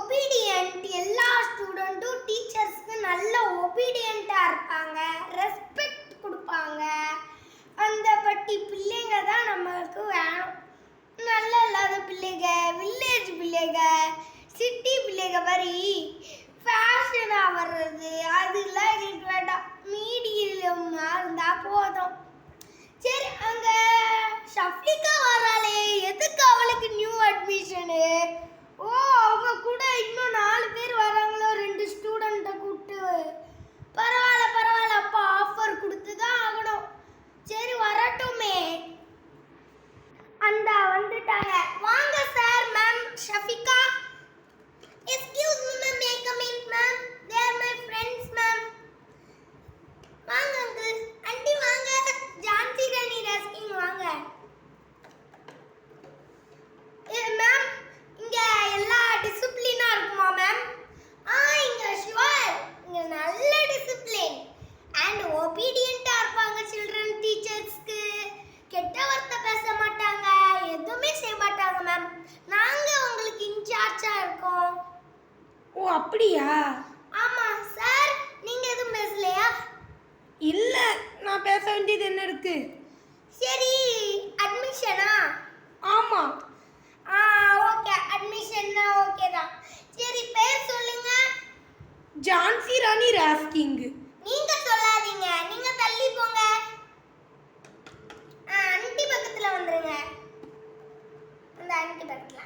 Obedient. எல்லா ஸ்டூடெண்ட்டும் டீச்சர்ஸ்க்கு நல்ல ஒபீடியண்டா இருப்பாங்க, ரெஸ்பெக்ட் கொடுப்பாங்க. அந்த பட்டி பிள்ளைங்க தான் நம்மளுக்கு வேணும். நல்ல இல்லாத பிள்ளைங்க, வில்லேஜ் பிள்ளைங்க, சிட்டி பிள்ளைங்க மாதிரி ஃபேஷனாக வர்றது அதெல்லாம் எங்களுக்கு வேண்டாம். மீடியமாக இருந்தால் போதும். சரி, அங்கே ஷஃபிகா வராளே, எதுக்கு அவளுக்கு நியூ அட்மிஷனு? ஓ, அவங்க கூட இன்னும் 4 பேர் வராங்களோ, 2 ஸ்டூடெண்ட்டை கூப்பிட்டு. பரவாயில்ல பரவாயில்ல, அப்போ ஆஃபர் கொடுத்து தான் ஆகணும். சரி, வரட்டுமே. அந்த வந்துட்டாங்க. வாங்க sir. Ma'am Shafiqa. Excuse me ma'am, may come in ma'am. They are my friends ma'am. வாங்க அங்கிள். ஆண்டி வாங்க. ஜான்சி ராணி ராஸ்கிங் வாங்க. மேம், இங்க எல்லா டிசிப்ளினா இருக்குமா மேம்? இங்க ஷுவர். இங்க நல்ல டிசிப்ளின் அண்ட் ஒபீடியண்டா இருப்பாங்க. சில்ட்ரன் டீச்சர்ஸ்க்கு கெட்ட வார்த்தை பேச மாட்டாங்க, எதுவுமே செய்ய மாட்டாங்க மேம். நாங்க உங்களுக்கு இன்சார்ஜா இருக்கோம். ஓ, அப்படியா? ஆமா சார். நீங்க எதுவும் பேசலையா? இல்ல, நான் பேச வேண்டியது என்ன இருக்கு? சரி, அட்மிஷனா? ஆமா. ஓகே, அட்மிஷன்னா ஓகே தான். சரி, பேர் சொல்லுங்க. ஜான்சி ராணி ராஸ்கிங். நீங்க சொல்லாதீங்க, நீங்க தள்ளி போங்க. ஆண்டி பக்கத்துல வந்துருங்க. அந்த ஆண்டி பக்கத்துல.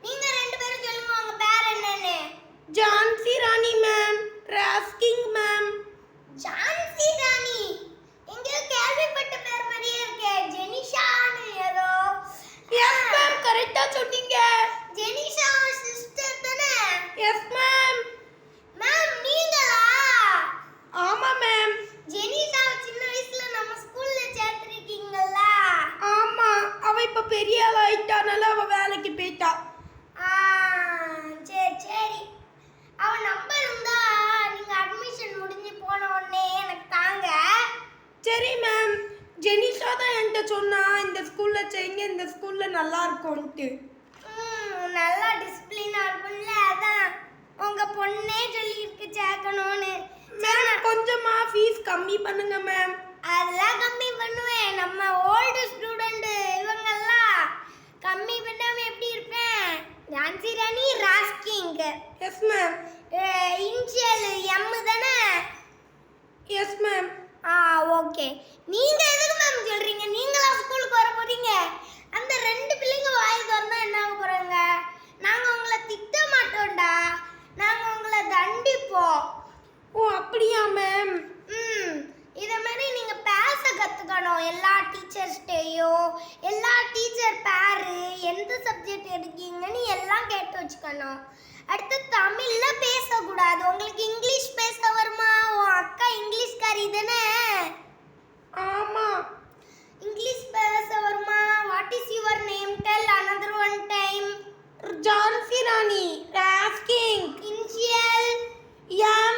நீங்க 2 பேரும் சொல்லுங்க உங்க பேர் என்னன்னு. Jhansi Rani ma'am, ராஸ்கிங் ma'am. ஜான்சி ராணி எங்கேயோ கேள்விப்பட்ட பேர் மாதிரியே இருக்கே. ஜெனிஷான்னு ஏதோ. எஸ் மேம், கரெக்டா சொன்னீங்க. ஜெனிஷா சிஸ்டர் தானே? Yes ma'am. மேம் நீங்களா? ஆமா மேம். ஜெனிஷா சின்ன வயசுல நம்ம ஸ்கூல்ல சேர்த்திருக்கீங்கல்ல? ஆமா, அவ இப்ப பெரிய ஆள் ஆயிட்டானால அவ வேலைக்கு போயிட்டா. சரி சரி. அவ நம்பர் இருந்தா நீங்க அட்மிஷன் முடிஞ்சு போன உடனே எனக்கு தாங்க. சரி மேம். ஜெனிஷா தான் என்கிட்ட சொன்னா இந்த ஸ்கூல்ல செய்யுங்க, இந்த ஸ்கூல்ல நல்லா இருக்கும்ட்டு. நல்லா டிசிப்ளினா இருக்கும்ல, அதான் உங்க பொண்ணே சொல்லியிருக்கு சேர்க்கணும்னு. மேம், கொஞ்சமா ஃபீஸ் கம்மி பண்ணுங்க மேம். அதெல்லாம் கம்மி பண்ணுவேன். நம்ம ஓல்டு ஸ்டூடெண்ட் இவங்கெல்லாம் கம்மி பண்ணாம எப்படி இருப்பேன்? Jhansi Rani Rasking. Yes ma'am. Initial M தானே? Yes ma'am. ஓகே. நீங்க எதுக்கு மேம் சொல்றீங்க? நீங்களா ஸ்கூலுக்கு வர போறீங்க? அந்த 2 பிள்ளைங்க வாய் திறந்தா என்ன ஆக போறாங்க? நாங்க உங்களை திட்ட மாட்டோம்டா, நாங்க உங்களை தண்டிப்போம். ஓ, அப்படியா மேம்? இதை மாதிரி நீங்க பேச கத்துக்கணும். எல்லா டீச்சர்ஸ்டையும் எல்லா டீச்சர் பேரு, எந்த சப்ஜெக்ட் எடுக்கீங்கன்னு எல்லாம் கேட்டு வச்சுக்கணும். அடுத்து தமிழ்ல பேசக்கூடாது. உங்களுக்கு இங்கிலீஷ் பேச வருமா? உன் அக்கா இங்கிலீஷ்காரி தானே? ஆமா. இங்கிலீஷ் பேச வருமா? What is your name? Tell another one time. Jhansi Rani Rasking. Initial M.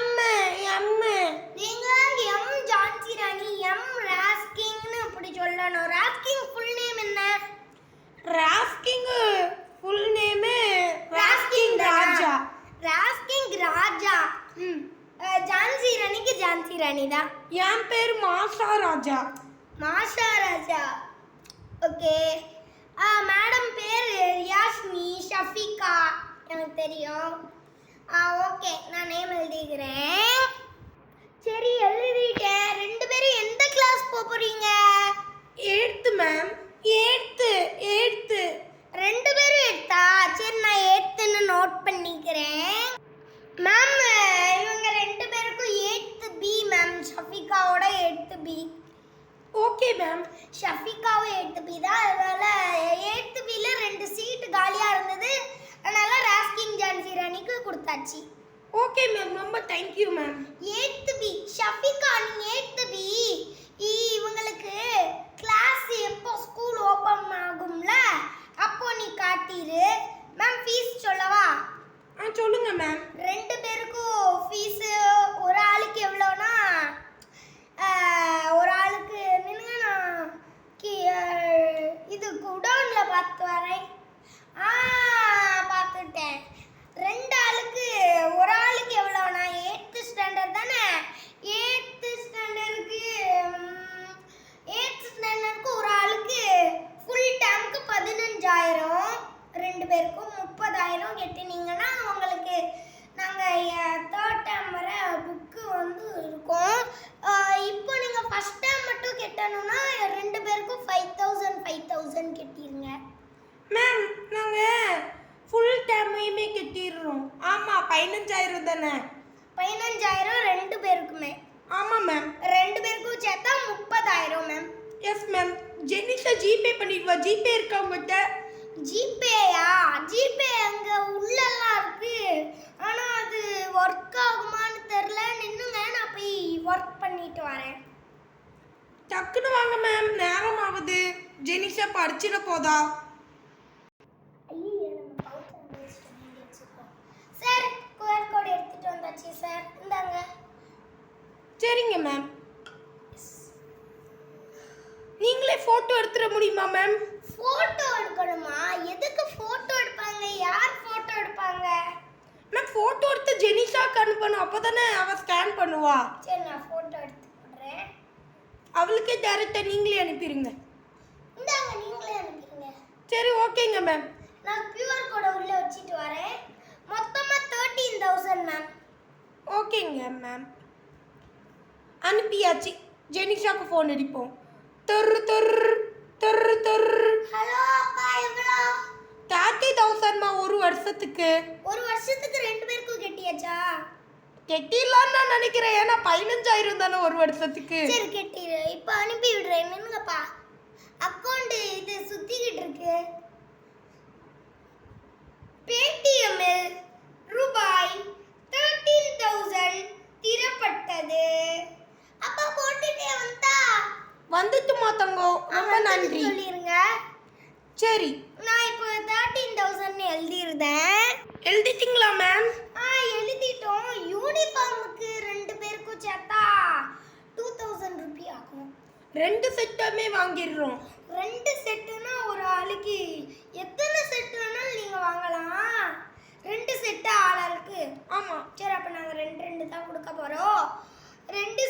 நீங்க எம் ஜான்சி ராணி, எம் ராஸ்கிங்னு அப்படி சொல்லணும். ராஸ்கிங் ஃபுல் நேம் என்ன? Rasking full name Rasking Raja. ராஸ்கிங் ராஜா. ஜான்சி ராணிக்கு ஜான்சி ராணி தான். என் பேர் மாஷா ராஜா. மாஷா ராஜா. ஓகே. மேடம் பேர் ரியாஷ்மி ஷஃபிகா, எனக்கு தெரியும். ஓகே, நான் நேம் எழுதிக்கிறேன். சரி, எழுதிட்டேன். 2 பேரும் எந்த கிளாஸ் போறீங்க? 8th ma'am. 8th. 2 பேரும் 8ஆ? சரி, நான் 8ன்னு நோட் பண்ணிக்கிறேன். மேம், இவங்க 2 பேருக்கும் 8th B மேம். ஷஃபிகாவோட 8th B. Okay ma'am. ஷஃபிகாவும் 8th B தான். அதனால 8th Bல 2 சீட் காலியா இருந்தது. அதனால ராஸ்கிங் ஜான்சி ராணிக்கு கொடுத்தாச்சு. ஓகே மேம், ரொம்ப தேங்க்யூ மேம். 8th B ஷஃபிகா, நீ 8th B. இவங்களுக்கு கிளாஸ் எப்போ ஸ்கூல் ஓபன் ஆகும்ல, அப்போ நீ காட்டிரு. மேம், ஃபீஸ் சொல்லவா? சொல்லுங்க மேம். 2 பேருக்கும் ஃபீஸ் ஒரு ஆளுக்கு எவ்வளோனா, ஒரு ஆளுக்கு நின்னுங்க, நான் இது குடோன்ல பார்த்து வரேன். பார்த்துட்டேன். 2 15,000 தானே? 15,000 ரெண்டு பேருக்குமே. ஆமாம் மேம். ரெண்டு பேருக்கும் சேர்த்தா 30,000 ma'am. Yes ma'am. Jenisha GPay பண்ணிடுவா. ஜிபே இருக்கா உங்கள்கிட்ட? ஜிபேயா? ஜிபே அங்க உள்ளலாம் இருக்கு. ஆனா அது ஒர்க் ஆகுமான்னு தெரியல. நின்னுங்க, நான் போய் ஒர்க் பண்ணிட்டு வரேன். டக்குன்னு வாங்க மேம், நேரம் ஆகுது. ஜெனிஷா படிச்சிட போதா? ஐயே, நம்ம பவுச்சர் வச்சுக்கோ. சார், QR கோட் எடுத்துட்டு வந்தாச்சு சார். இந்தாங்க. சரிங்க மேம். நீங்களே போட்டோ எடுத்துட முடியுமா மேம்? போட்டோ எடுக்கணுமா? எதுக்கு போட்டோ எடுப்பாங்க? யார் போட்டோ எடுப்பாங்க? மேம் போட்டோ எடுத்து ஜெனிஷாக்கு அனுப்பணும், அப்பதானே அவ ஸ்கேன் பண்ணுவா. சரி, நான் போட்டோ எடுத்து போடுறேன். அவளுக்கே டேரக்டா நீங்களே அனுப்பிடுங்க. இந்தாங்க, நீங்களே அனுப்பிடுங்க. சரி, ஓகேங்க மேம். நான் QR கோட உள்ள வச்சிட்டு வரேன். மொத்தமா 13,000 மேம். ஓகேங்க மேம். அனுப்பியாச்சு. ஜெனிஷாக்கு ஃபோன் அடிப்போம். தொர்ரு தொர்ரு தொர்ரு தொர்ரு. ஹலோ அப்பா, எவ்வளோ? 30,000மா ஒரு வருஷத்துக்கு. ஒரு வருஷத்துக்கு ரெண்டு பேருக்கும் கட்டியாச்சா? கெட்டிடலான்னு நான் நினைக்கிறேன். ஏன்னா 15,000 தானே ஒரு வருஷத்துக்கு. சரி, கட்டிடு. இப்போ அனுப்பி விடுறேன். நின்னுங்கப்பா. அக்கௌண்ட் இது சுத்திக்கிட்டு இருக்கு. பேடிஎம்மில் ரூபாய் 13,000 திரப்பட்டது. அப்பா போட்டுட்டே வந்தா வந்துட்டு மாத்தங்கோ. ரொம்ப நன்றி. சொல்லிருங்க. சரி, நான் இப்போ 13,000 எழுதிருந்தேன். எழுதிட்டீங்களா மேம்? எழுதிட்டோம். யூனிஃபார்முக்கு ரெண்டு பேருக்கும் சேர்த்தா 2,000 ரூபி ஆகும். 2 செட்டுமே வாங்கிடுறோம். 2 செட்டுனா ஒரு ஆளுக்கு எத்தனை செட் வேணாலும் நீங்க வாங்கலாம். 2 செட்டு ஆளுக்கு. ஆமா. சரி, அப்ப நாங்க 2 தான் கொடுக்க போறோம். 2